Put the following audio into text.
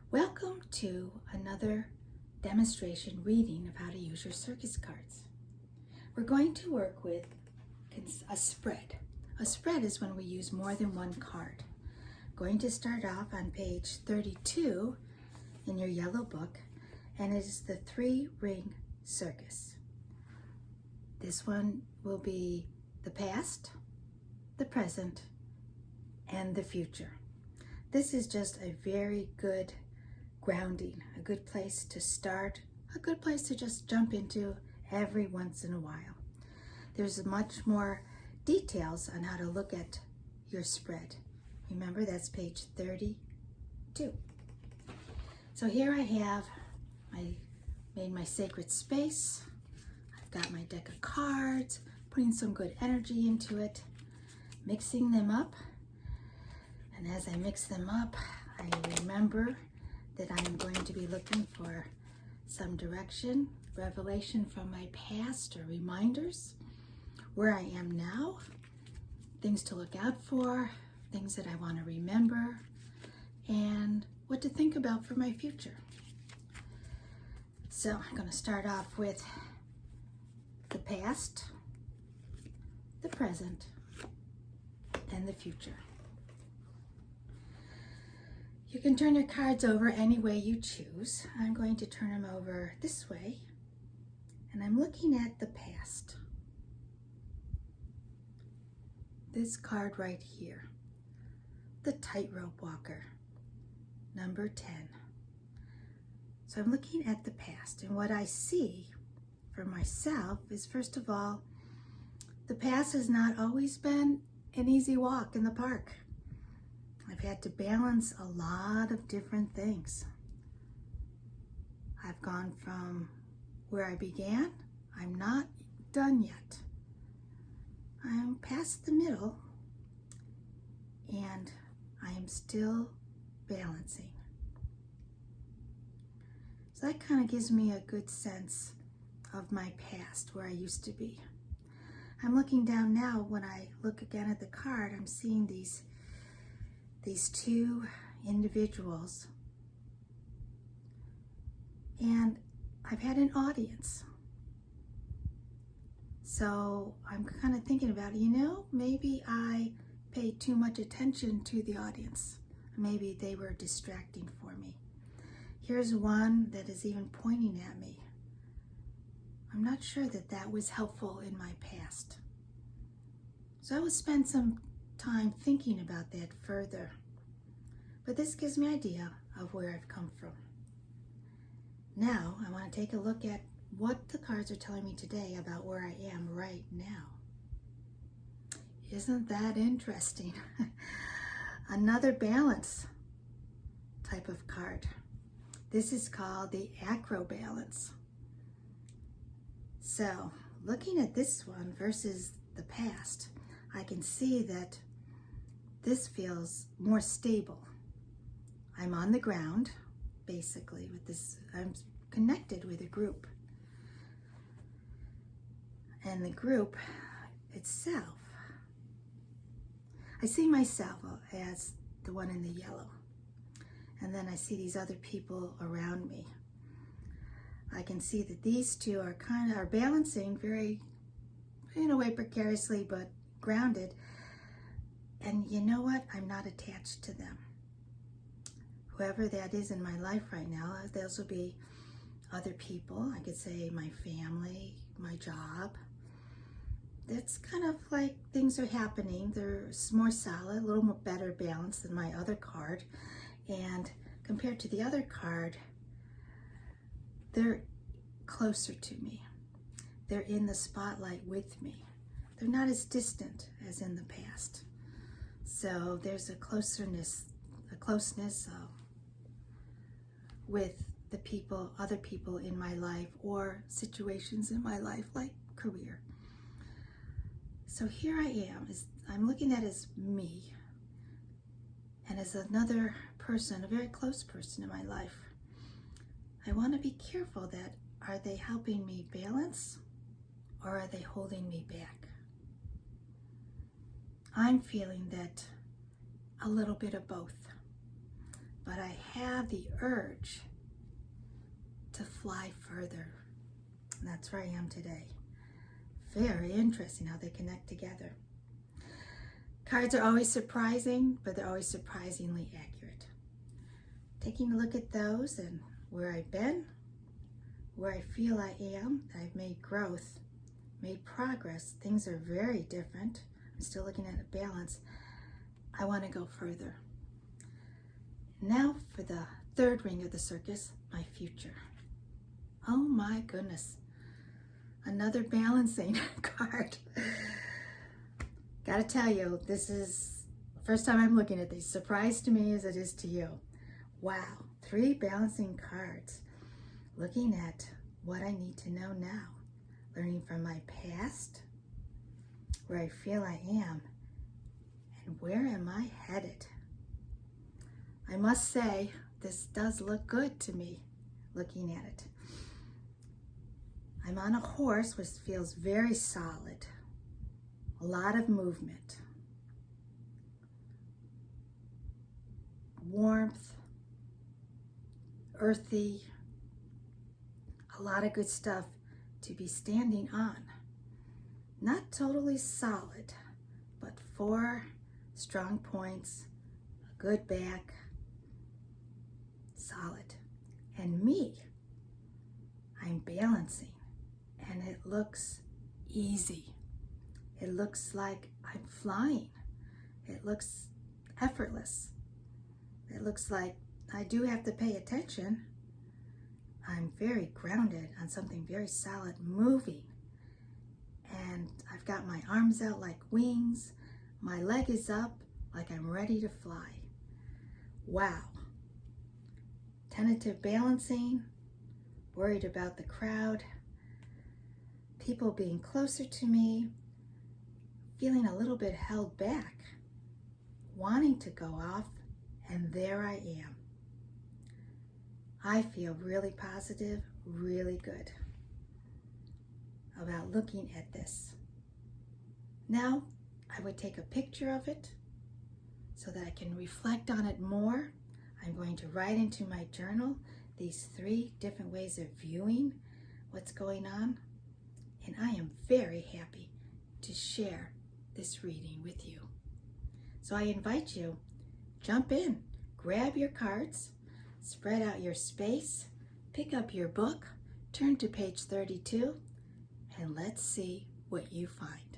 Welcome to another demonstration reading of how to use your circus cards. We're going to work with a spread. A spread is when we use more than one card. Going to start off on page 32 in your yellow book, and it is the 3-ring circus. This one will be the past, the present, and the future. This is just a very good grounding, a good place to start, a good place to just jump into every once in a while. There's much more details on how to look at your spread. Remember, that's page 32. So here I have, made my sacred space. I've got my deck of cards, putting some good energy into it, mixing them up. And as I mix them up, I remember that I'm going to be looking for some direction, revelation from my past, or reminders, where I am now, things to look out for, things that I want to remember, and what to think about for my future. So I'm going to start off with the past, the present, and the future. You can turn your cards over any way you choose. I'm going to turn them over this way, and I'm looking at the past. This card right here, the tightrope walker, number 10. So I'm looking at the past, and what I see for myself is, first of all, the past has not always been an easy walk in the park. I've had to balance a lot of different things. I've gone from where I began. I'm not done yet. I'm past the middle, and I am still balancing. So that kind of gives me a good sense of my past, where I used to be. I'm looking down now. When I look again at the card, I'm seeing these two individuals, and I've had an audience. So I'm kind of thinking about, maybe I paid too much attention to the audience. Maybe they were distracting for me. Here's one that is even pointing at me. I'm not sure that was helpful in my past. So I will spend some time thinking about that further. But this gives me an idea of where I've come from. Now I want to take a look at what the cards are telling me today about where I am right now. Isn't that interesting? Another balance type of card. This is called the acro balance. So looking at this one versus the past, I can see that this feels more stable. I'm on the ground, basically, with this. I'm connected with a group. And the group itself, I see myself as the one in the yellow. And then I see these other people around me. I can see that these two are balancing very, in a way, precariously, but grounded. And you know what? I'm not attached to them. Whoever that is in my life right now, those will be other people. I could say my family, my job. That's kind of like things are happening. They're more solid, a little more better balanced than my other card. And compared to the other card, they're closer to me. They're in the spotlight with me. They're not as distant as in the past. So there's a closeness with the people, other people in my life, or situations in my life, like career. So here I am. I'm looking at as me, and as another person, a very close person in my life. I want to be careful that, are they helping me balance, or are they holding me back? I'm feeling that a little bit of both. but I have the urge to fly further. And that's where I am today. Very interesting how they connect together. Cards are always surprising, but they're always surprisingly accurate. Taking a look at those and where I've been, where I feel I am, that I've made growth, made progress. Things are very different. I'm still looking at a balance. I want to go further. Now for the third ring of the circus, my future. Oh my goodness. Another balancing card. Gotta tell you, this is the first time I'm looking at these. Surprise to me as it is to you. Wow, 3 balancing cards. Looking at what I need to know now. Learning from my past, where I feel I am, and where am I headed? I must say, this does look good to me, looking at it. I'm on a horse, which feels very solid. A lot of movement. Warmth, earthy, a lot of good stuff to be standing on. Not totally solid, but 4 strong points, a good back, solid. And me, I'm balancing, and it looks easy. It looks like I'm flying. It looks effortless. It looks like I do have to pay attention. I'm very grounded on something very solid, moving. And I've got my arms out like wings. My leg is up like I'm ready to fly. Wow. Tentative balancing, worried about the crowd, people being closer to me, feeling a little bit held back, wanting to go off, and there I am. I feel really positive, really good about looking at this. Now, I would take a picture of it so that I can reflect on it more. I'm going to write into my journal these 3 different ways of viewing what's going on, and I am very happy to share this reading with you. So I invite you, jump in, grab your cards, spread out your space, pick up your book, turn to page 32, and let's see what you find.